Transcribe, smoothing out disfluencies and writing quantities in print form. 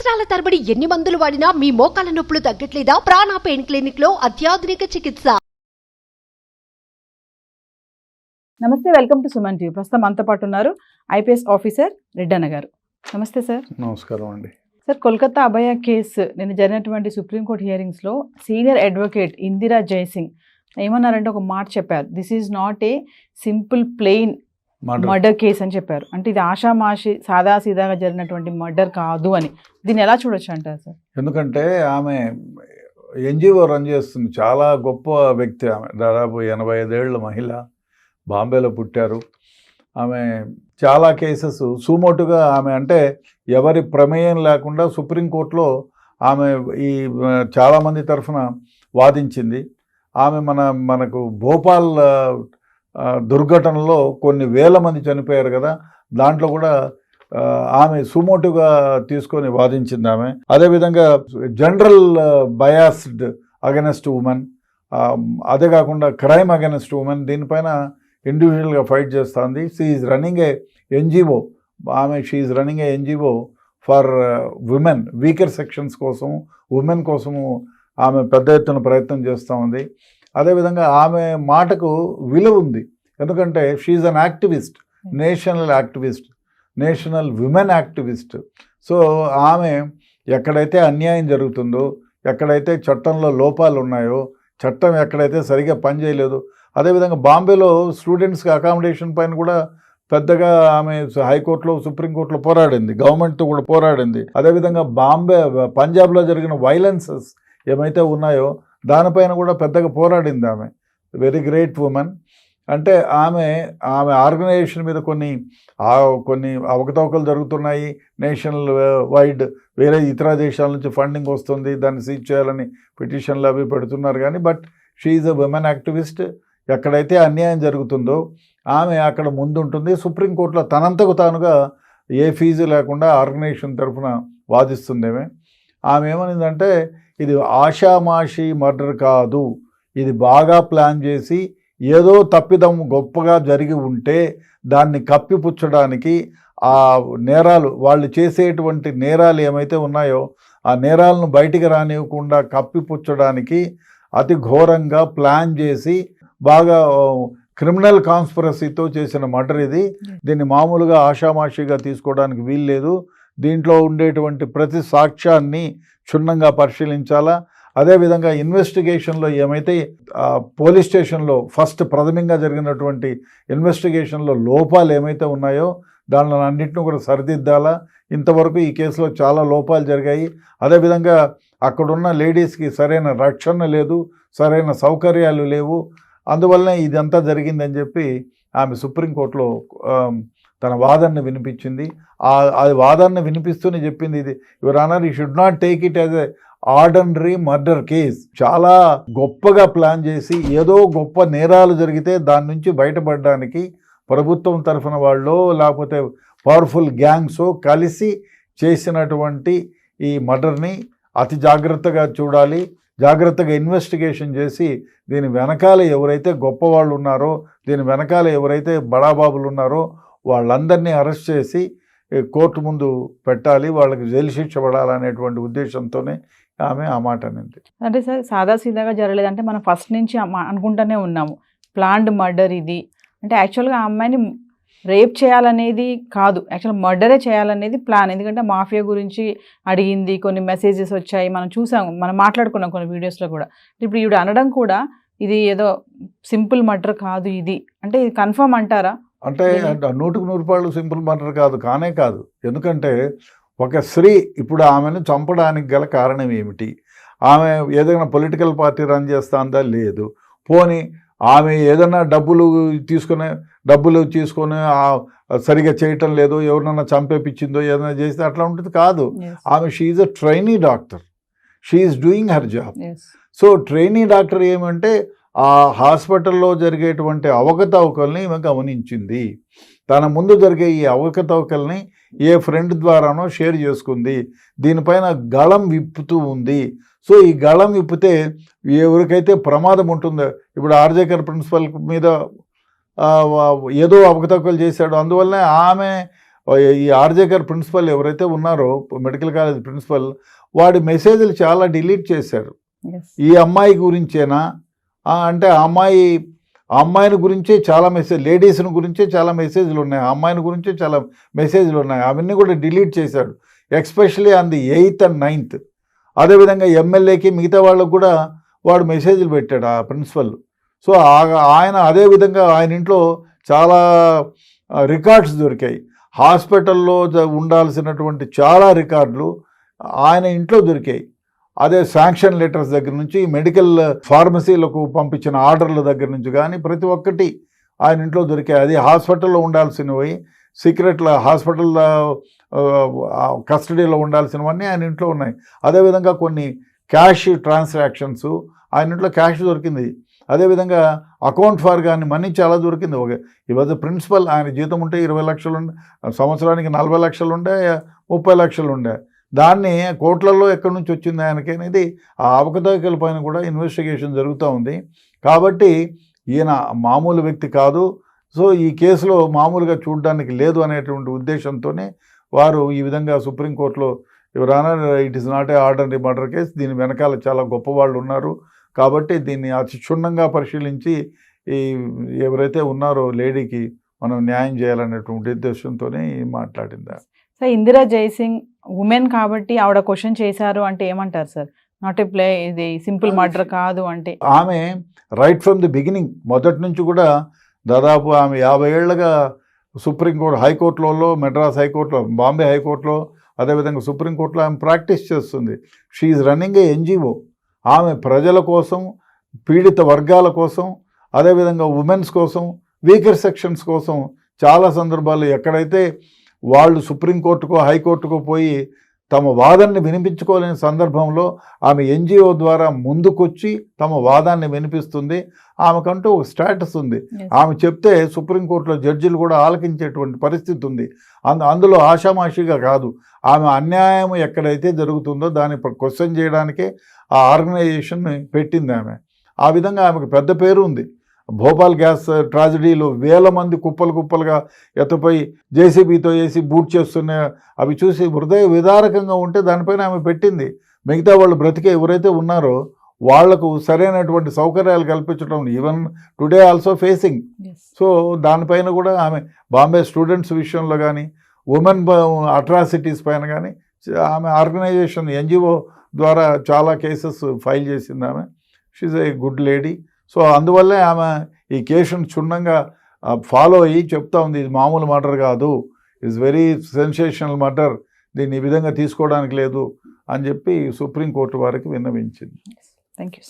సంవత్సరాల తరబడి ఎన్ని మందులు వాడినా మీ మోకాల నొప్పులు తగ్గట్లేదా? ప్రాణ పెయిన్ క్లినిక్ లో అత్యాధునిక చికిత్స. నమస్తే, వెల్కమ్ టు సుమన్ టీవీ. ప్రస్తుతం మనతో పాటు ఉన్నారు ఐపీఎస్ ఆఫీసర్ రెడ్డన్న గారు. నమస్తే సార్. నమస్కారం అండి. సార్, కోల్కతా అభయ కేసు నిన్న జరిగినటువంటి సుప్రీంకోర్టు హియరింగ్స్లో సీనియర్ అడ్వకేట్ ఇందిరా జైసింగ్ ఏమన్నారంటే ఒక మాట చెప్పారు. This is not a simple plain murder case అని చెప్పారు. అంటే ఇది ఆషామాషి సాదాసీదాగా జరిగినటువంటి మర్డర్ కాదు అని. దీన్ని ఎలా చూడొచ్చు అంటారు సార్? ఎందుకంటే ఆమె ఎన్జిఓ రన్ చేస్తుంది, చాలా గొప్ప వ్యక్తి ఆమె. దాదాపు 85 ఏళ్ల మహిళ, బాంబేలో పుట్టారు. ఆమె చాలా కేసెస్ సుమోటుగా ఆమె అంటే ఎవరి ప్రమేయం లేకుండా సుప్రీంకోర్టులో ఆమె ఈ చాలామంది తరఫున వాదించింది. ఆమె మనకు భోపాల్ దుర్ఘటనలో కొన్ని వేల మంది చనిపోయారు కదా, దాంట్లో కూడా ఆమె సుమోటుగా తీసుకొని వాదించింది ఆమె. అదేవిధంగా జనరల్ బయాస్డ్ అగెనెస్ట్ ఉమెన్, అదే కాకుండా క్రైమ్ అగెనెస్ట్ ఉమెన్, దీనిపైన ఇండివిజువల్గా ఫైట్ చేస్తుంది. She's running a NGO. She's running a NGO for women, weaker sections కోసం, ఉమెన్ కోసము ఆమె పెద్ద ఎత్తున ప్రయత్నం చేస్తూ ఉంది. అదేవిధంగా ఆమె మాటకు విలువ ఉంది. ఎందుకంటే she's an activist, national activist, national women activist. So ఆమె ఎక్కడైతే అన్యాయం జరుగుతుందో, ఎక్కడైతే చట్టంలో లోపాలు ఉన్నాయో, చట్టం ఎక్కడైతే సరిగా పనిచేయలేదు, అదేవిధంగా బాంబేలో స్టూడెంట్స్కి అకామిడేషన్ పైన కూడా పెద్దగా ఆమె హైకోర్టులో, సుప్రీంకోర్టులో పోరాడింది, గవర్నమెంట్తో కూడా పోరాడింది. అదేవిధంగా పంజాబ్లో జరిగిన వైలెన్సెస్ ఏమైతే ఉన్నాయో దానిపైన కూడా పెద్దగా పోరాడింది ఆమె. Very great women. అంటే ఆమె ఆర్గనైజేషన్ మీద కొన్ని అవకతవకలు జరుగుతున్నాయి, నేషనల్ వైడ్ వేరే ఇతర దేశాల నుంచి ఫండింగ్ వస్తుంది, దాన్ని సీజ్ చేయాలని పిటిషన్లు అవి పెడుతున్నారు. కానీ but she is a women activist. ఎక్కడైతే అన్యాయం జరుగుతుందో ఆమె అక్కడ ముందుంటుంది. సుప్రీంకోర్టులో తనంతకు తానుగా ఏ ఫీజు లేకుండా ఆర్గనైజేషన్ తరఫున వాదిస్తుందేమే. ఆమె ఏమనిందంటే ఇది ఆషామాషి మర్డర్ కాదు, ఇది బాగా ప్లాన్ చేసి ఏదో తప్పిదం గొప్పగా జరిగి ఉంటే దాన్ని కప్పిపుచ్చడానికి, ఆ నేరాలు వాళ్ళు చేసేటువంటి నేరాలు ఏమైతే ఉన్నాయో ఆ నేరాలను బయటికి రానివ్వకుండా కప్పిపుచ్చడానికి అతి ఘోరంగా ప్లాన్ చేసి బాగా క్రిమినల్ కాన్స్పిరసీతో చేసిన మర్డర్ ఇది. దీన్ని మామూలుగా ఆషామాషిగా తీసుకోవడానికి వీల్లేదు. దీంట్లో ఉండేటువంటి ప్రతి సాక్ష్యాన్ని క్షుణ్ణంగా పరిశీలించాలా. అదేవిధంగా ఇన్వెస్టిగేషన్లో ఏమైతే పోలీస్ స్టేషన్లో ఫస్ట్ ప్రాథమికంగా జరిగినటువంటి ఇన్వెస్టిగేషన్లో లోపాలు ఏమైతే ఉన్నాయో దానిలో అన్నింటిని కూడా సరిదిద్దాలా. ఇంతవరకు ఈ కేసులో చాలా లోపాలు జరిగాయి. అదేవిధంగా అక్కడున్న లేడీస్కి సరైన రక్షణ లేదు, సరైన సౌకర్యాలు లేవు, అందువల్లనే ఇదంతా జరిగిందని చెప్పి ఆమె సుప్రీంకోర్టులో తన వాదనను వినిపించింది. ఆ వాదనను వినిపిస్తూనే చెప్పింది, ఇది your honour, you should not take it as a ordinary murder case. చాలా గొప్పగా ప్లాన్ చేసి ఏదో గొప్ప నేరాలు జరిగితే దాని నుంచి బయటపడడానికి ప్రభుత్వం తరఫున వాళ్ళు లేకపోతే పవర్ఫుల్ గ్యాంగ్స్ కలిసి చేసినటువంటి ఈ మర్డర్ని అతి జాగ్రత్తగా చూడాలి, జాగ్రత్తగా ఇన్వెస్టిగేషన్ చేసి దీని వెనకాల ఎవరైతే గొప్పవాళ్ళు ఉన్నారో, దీని వెనకాల ఎవరైతే బడాబాబులు ఉన్నారో వాళ్ళందరినీ అరెస్ట్ చేసి కోర్టు ముందు పెట్టాలి, వాళ్ళకి జైలు శిక్ష పడాలనేటువంటి ఉద్దేశంతోనే ఆమె ఆ మాట అనింది. అంటే సార్, సాదాసీదాగా జరగలేదంటే మనం ఫస్ట్ నుంచి అనుకుంటూనే ఉన్నాము ప్లాన్డ్ మర్డర్ ఇది. అంటే యాక్చువల్గా ఆ అమ్మాయిని రేప్ చేయాలనేది కాదు, యాక్చువల్ మర్డరే చేయాలనేది ప్లాన్. ఎందుకంటే మాఫియా గురించి అడిగింది, కొన్ని మెసేజెస్ వచ్చాయి, మనం చూసాము, మనం మాట్లాడుకున్నాం కొన్ని వీడియోస్లో కూడా. ఇప్పుడు ఈవిడ అనడం కూడా ఇది ఏదో సింపుల్ మర్డర్ కాదు ఇది, అంటే ఇది కన్ఫర్మ్ అంటారా? అంటే 100% సింపుల్ మర్డర్ కానే కాదు. ఎందుకంటే ఒక స్త్రీ ఇప్పుడు ఆమెను చంపడానికి గల కారణం ఏమిటి? ఆమె ఏదైనా పొలిటికల్ పార్టీ రన్ చేస్తుందా? లేదు. పోనీ ఆమె ఏదైనా డబ్బులు తీసుకొని సరిగా చేయటం లేదు, ఎవరినన్నా చంపేపించిందో ఏదైనా చేస్తే అట్లా ఉంటుంది కాదు. ఆమె she's a trainee doctor, she's doing her job. So trainee doctor ఏమంటే ఆ హాస్పిటల్లో జరిగేటువంటి అవకతవకల్ని ఈమె గమనించింది. తన ముందు జరిగే ఈ అవకతవకల్ని ఏ ఫ్రెండ్ ద్వారానో షేర్ చేసుకుంది. దీనిపైన గళం విప్పుతూ ఉంది. సో ఈ గళం విప్పితే ఎవరికైతే ప్రమాదం ఉంటుందో, ఇప్పుడు ఆర్జేకర్ ప్రిన్సిపల్ మీద ఏదో అవకతవకలు చేశాడు, అందువల్లనే ఆమె ఈ ఆర్జేకర్ ప్రిన్సిపల్ ఎవరైతే ఉన్నారో మెడికల్ కాలేజ్ ప్రిన్సిపల్, వాడి మెసేజ్లు చాలా డిలీట్ చేశారు. ఈ అమ్మాయి గురించేనా అంటే ఆ అమ్మాయిని గురించే చాలా మెసేజ్, లేడీస్ని గురించే చాలా మెసేజ్లు ఉన్నాయి, ఆ అమ్మాయిని గురించే చాలా మెసేజ్లు ఉన్నాయి, అవన్నీ కూడా డిలీట్ చేశాడు. Especially on the 8th and 9th. అదేవిధంగా ఎమ్మెల్యేకి మిగతా వాళ్ళకు కూడా వాడు మెసేజ్లు పెట్టాడు ఆ ప్రిన్సిపల్. సో ఆయన అదేవిధంగా ఆయన ఇంట్లో చాలా రికార్డ్స్ దొరికాయి. హాస్పిటల్లో ఉండాల్సినటువంటి చాలా రికార్డులు ఆయన ఇంట్లో దొరికాయి. అదే శాంక్షన్ లెటర్స్ దగ్గర నుంచి మెడికల్ ఫార్మసీలకు పంపించిన ఆర్డర్ల దగ్గర నుంచి కానీ ప్రతి ఒక్కటి ఆయన ఇంట్లో దొరికాయి. అది హాస్పిటల్లో ఉండాల్సినవి, సీక్రెట్ల హాస్పిటల్ కస్టడీలో ఉండాల్సినవన్నీ ఆయన ఇంట్లో ఉన్నాయి. అదేవిధంగా కొన్ని క్యాష్ ట్రాన్సాక్షన్స్ ఆయన ఇంట్లో క్యాష్ దొరికింది. అదేవిధంగా అకౌంట్ ఫార్ కానీ మనీ చాలా దొరికింది. ఇవాళ ప్రిన్సిపల్ ఆయన జీతం ఉంటే 20 లక్షలు ఉండే, సంవత్సరానికి 40 లక్షలు ఉండే, 30 లక్షలు ఉండే, దాన్ని కోట్లలో ఎక్కడి నుంచి వచ్చింది ఆయనకి అనేది ఆ అవకతవకల పైన కూడా ఇన్వెస్టిగేషన్ జరుగుతూ ఉంది. కాబట్టి ఈయన మామూలు వ్యక్తి కాదు. సో ఈ కేసులో మామూలుగా చూడడానికి లేదు అనేటువంటి ఉద్దేశంతోనే వారు ఈ విధంగా సుప్రీంకోర్టులో your honour it is not a ordinary murder case, దీని వెనకాల చాలా గొప్ప వాళ్ళు ఉన్నారు కాబట్టి దీన్ని అతి క్షుణ్ణంగా పరిశీలించి ఈ ఎవరైతే ఉన్నారో లేడీకి మనం న్యాయం చేయాలనేటువంటి ఉద్దేశంతోనే మాట్లాడింది. సార్ ఇందిరా జైసింగ్ ఉమెన్ కాబట్టి ఆవిడ క్వశ్చన్ చేశారు అంటే ఏమంటారు సార్? నాట్ ఏ ప్లే, ఇది సింపుల్ మర్డర్ కాదు అంటే. ఆమె రైట్ ఫ్రమ్ ది బిగినింగ్ మొదటి నుంచి కూడా దాదాపు ఆమె 50 ఏళ్ళగా సుప్రీంకోర్టు, హైకోర్టులలో, మెడ్రాస్ హైకోర్టులో, బాంబే హైకోర్టులో, అదేవిధంగా సుప్రీంకోర్టులో ఆమె ప్రాక్టీస్ చేస్తుంది. She's running a NGO. ఆమె ప్రజల కోసం, పీడిత వర్గాల కోసం, అదేవిధంగా ఉమెన్స్ కోసం, వీకర్ సెక్షన్స్ కోసం చాలా సందర్భాలు ఎక్కడైతే వాళ్ళు సుప్రీంకోర్టుకో హైకోర్టుకో పోయి తమ వాదనని వినిపించుకోలేని సందర్భంలో ఆమె ఎన్జిఓ ద్వారా ముందుకొచ్చి తమ వాదాన్ని వినిపిస్తుంది. ఆమెకంటూ ఒక స్టేటస్ ఉంది. ఆమె చెప్తే సుప్రీంకోర్టులో జడ్జిలు కూడా ఆలకించేటువంటి పరిస్థితి ఉంది. అందులో ఆషామాషిగా కాదు, ఆమె అన్యాయం ఎక్కడైతే జరుగుతుందో దాన్ని క్వశ్చన్ చేయడానికే ఆ ఆర్గనైజేషన్ పెట్టింది ఆమె. ఆ విధంగా ఆమెకు పెద్ద పేరు ఉంది. భోపాల్ గ్యాస్ ట్రాజడీలో 1000 మంది కుప్పలు కుప్పలుగా ఎత్తపోయి జేసీబీతో వేసి బూట్ చేస్తున్న అవి చూసి హృదయ విదారకంగా ఉంటే దానిపైన ఆమె పెట్టింది. మిగతా వాళ్ళు బ్రతికే ఎవరైతే ఉన్నారో వాళ్లకు సరైనటువంటి సౌకర్యాలు కల్పించడం, even today also facing. So దానిపైన కూడా ఆమె బాంబే స్టూడెంట్స్ విషయంలో కానీ, ఉమెన్ అట్రాసిటీస్ పైన కానీ ఆమె ఆర్గనైజేషన్ ఎన్జిఓ ద్వారా చాలా కేసెస్ ఫైల్ చేసింది ఆమె. She's a good lady. So అందువల్లే ఆమె ఈ కేసును క్షుణ్ణంగా ఫాలో అయ్యి చెప్తా ఉంది, ఇది మామూలు మర్డర్ కాదు, ఇట్స్ వెరీ సెన్సేషనల్ మర్డర్, దీన్ని ఈ విధంగా తీసుకోవడానికి లేదు అని చెప్పి సుప్రీంకోర్టు వారికి విన్నవించింది. Thank you.